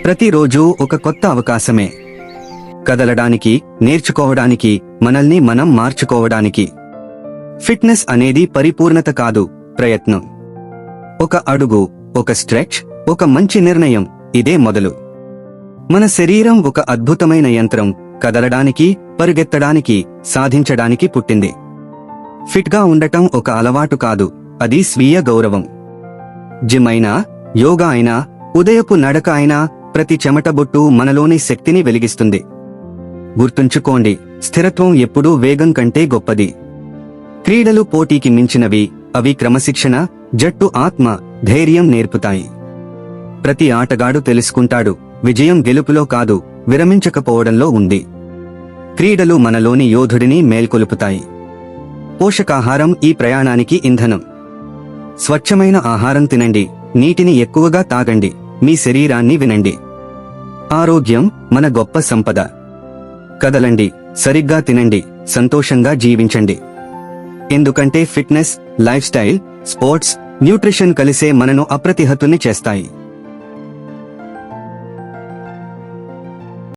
ప్రతిరోజు ఒక కొత్త అవకాశమే. కదలడానికి, నేర్చుకోవడానికి, మనల్ని మనం మార్చుకోవడానికి. ఫిట్నెస్ అనేది పరిపూర్ణత కాదు, ప్రయత్నం. ఒక అడుగు, ఒక స్ట్రెచ్, ఒక మంచి నిర్ణయం, ఇదే మొదలు. మన శరీరం ఒక అద్భుతమైన యంత్రం. కదలడానికి, పరుగెత్తడానికి, సాధించడానికి పుట్టింది. ఫిట్గా ఉండటం ఒక అలవాటు కాదు, అది స్వీయ గౌరవం. జిమ్ అయినా, యోగా అయినా, ఉదయపు నడక అయినా, ప్రతి చెమటబొట్టు మనలోని శక్తిని వెలిగిస్తుంది. గుర్తుంచుకోండి, స్థిరత్వం ఎప్పుడూ వేగం కంటే గొప్పది. క్రీడలు పోటీకి మించినవి. అవి క్రమశిక్షణ, జట్టు ఆత్మ, ధైర్యం నేర్పుతాయి. ప్రతి ఆటగాడు తెలుసుకుంటాడు, విజయం గెలుపులో కాదు, విరమించకపోవడంలో ఉంది. క్రీడలు మనలోని యోధుడిని మేల్కొలుపుతాయి. పోషకాహారం ఈ ప్రయాణానికి ఇంధనం. స్వచ్ఛమైన ఆహారం తినండి, నీటిని ఎక్కువగా తాగండి, మీ శరీరాన్ని వినండి. ఆరోగ్యం మన గొప్ప సంపద. కదలండి, సరిగ్గా తినండి, సంతోషంగా జీవించండి. ఎందుకంటే fitness, life style, sports, nutrition కలిసే మనను అప్రతిహతుల్ని చేస్తాయి.